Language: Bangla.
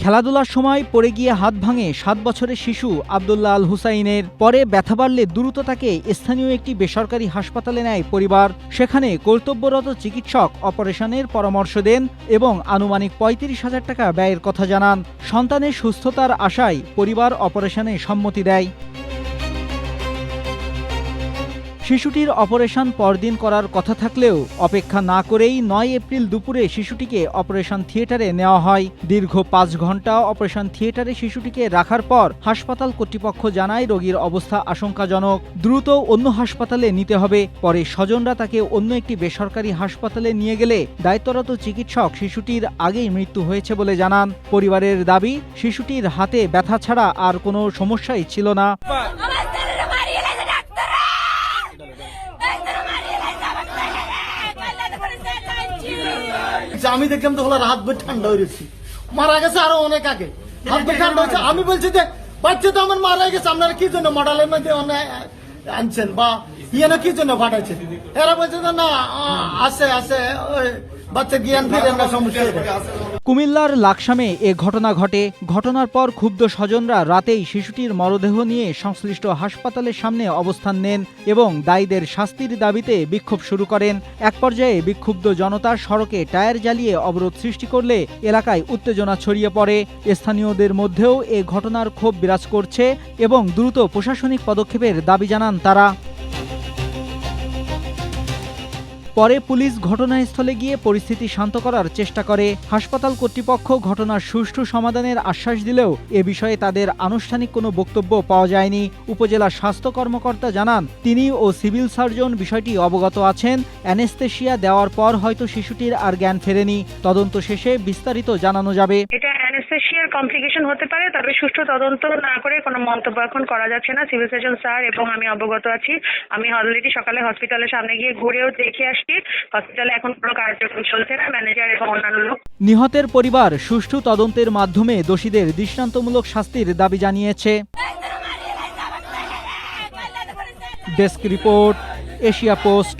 খেলাধুলার সময় পড়ে গিয়ে হাত ভাঙে 7 বছরের শিশু আব্দুল্লাহ আল হুসাইনের। পরে ব্যথা বাড়লে দ্রুত তাকে স্থানীয় একটি বেসরকারি হাসপাতালে নেয় পরিবার। সেখানে কর্তব্যরত চিকিৎসক অপারেশনের পরামর্শ দেন এবং আনুমানিক 35,000 টাকা ব্যয়ের কথা জানান। সন্তানের সুস্থতার আশায় পরিবার অপারেশনে সম্মতি দেয়। শিশুটির অপারেশন পরদিন করার কথা থাকলেও অপেক্ষা না করেই 9 এপ্রিল দুপুরে শিশুটিকে অপারেশন থিয়েটারে নেওয়া হয়। দীর্ঘ 5 ঘন্টা অপারেশন থিয়েটারে শিশুটিকে রাখার পর হাসপাতাল কর্তৃপক্ষ জানায় রোগীর অবস্থা আশঙ্কাজনক, দ্রুত অন্য হাসপাতালে নিতে হবে। পরে স্বজনরা তাকে অন্য একটি বেসরকারি হাসপাতালে নিয়ে গেলে দায়িত্বরত চিকিৎসক শিশুটির আগেই মৃত্যু হয়েছে বলে জানান। পরিবারের দাবি, শিশুটির হাতে ব্যথা ছাড়া আর কোনো সমস্যাই ছিল না। আমি দেখলাম তো হলো হাত বই ঠান্ডা হয়ে গেছি, মারা গেছে আরো অনেক আগে, হাত বই ঠান্ডা হয়েছে। আমি বলছি যে বাচ্চা তো আমার মারা গেছে, আপনারা কি জন্য মডেলের মধ্যে আনছেন বা ইয়ে কি জন্য পাঠাইছেন? এরা বলছে না আছে আছে বাচ্চা জ্ঞান ফিরে না, সমস্যা। কুমিল্লার লাকসামে এ ঘটনা ঘটে। ঘটনার পর ক্ষুব্ধ স্বজনরা রাতেই শিশুটির মরদেহ নিয়ে সংশ্লিষ্ট হাসপাতালের সামনে অবস্থান নেন এবং দায়ীদের শাস্তির দাবিতে বিক্ষোভ শুরু করেন। এক পর্যায়ে বিক্ষুব্ধ জনতা সড়কে টায়ার জ্বালিয়ে অবরোধ সৃষ্টি করলে এলাকায় উত্তেজনা ছড়িয়ে পড়ে। স্থানীয়দের মধ্যেও এ ঘটনার ক্ষোভ বিরাজ করছে এবং দ্রুত প্রশাসনিক পদক্ষেপের দাবি জানান তারা। পরে পুলিশ ঘটনাস্থলে গিয়ে পরিস্থিতি শান্ত করার চেষ্টা করে। হাসপাতাল কর্তৃপক্ষ ঘটনার সুষ্ঠু সমাধানের আশ্বাস দিলেও এ বিষয়ে তাদের আনুষ্ঠানিক কোনো বক্তব্য পাওয়া যায়নি। উপজেলা স্বাস্থ্য কর্মকর্তা জানান, তিনি ও সিভিল সার্জন বিষয়টি অবগত আছেন। অ্যানেস্থেশিয়া দেওয়ার পর হয়তো শিশুটির আর জ্ঞান ফেরেনি। তদন্ত শেষে বিস্তারিত জানানো যাবে। এটা অ্যানেস্থেশিয়ার কমপ্লিকেশন হতে পারে, তবে সুষ্ঠু তদন্ত না করে কোনো মন্তব্য এখন করা যাচ্ছে না। সিভিল সার্জন স্যার এবং আমি অবগত আছি। আমি অলরেডি সকালে হসপিটালের সামনে গিয়ে ঘুরেও দেখে আসছি। হসপিটালে এখন কোনো কার্যক্রম চলছে না। ম্যানেজার এবং অন্যান্য লোক। নিহতের পরিবার সুষ্ঠু তদন্তের মাধ্যমে দোষীদের দৃষ্টান্তমূলক শাস্তির দাবি জানিয়েছে। Desk report, Asia post.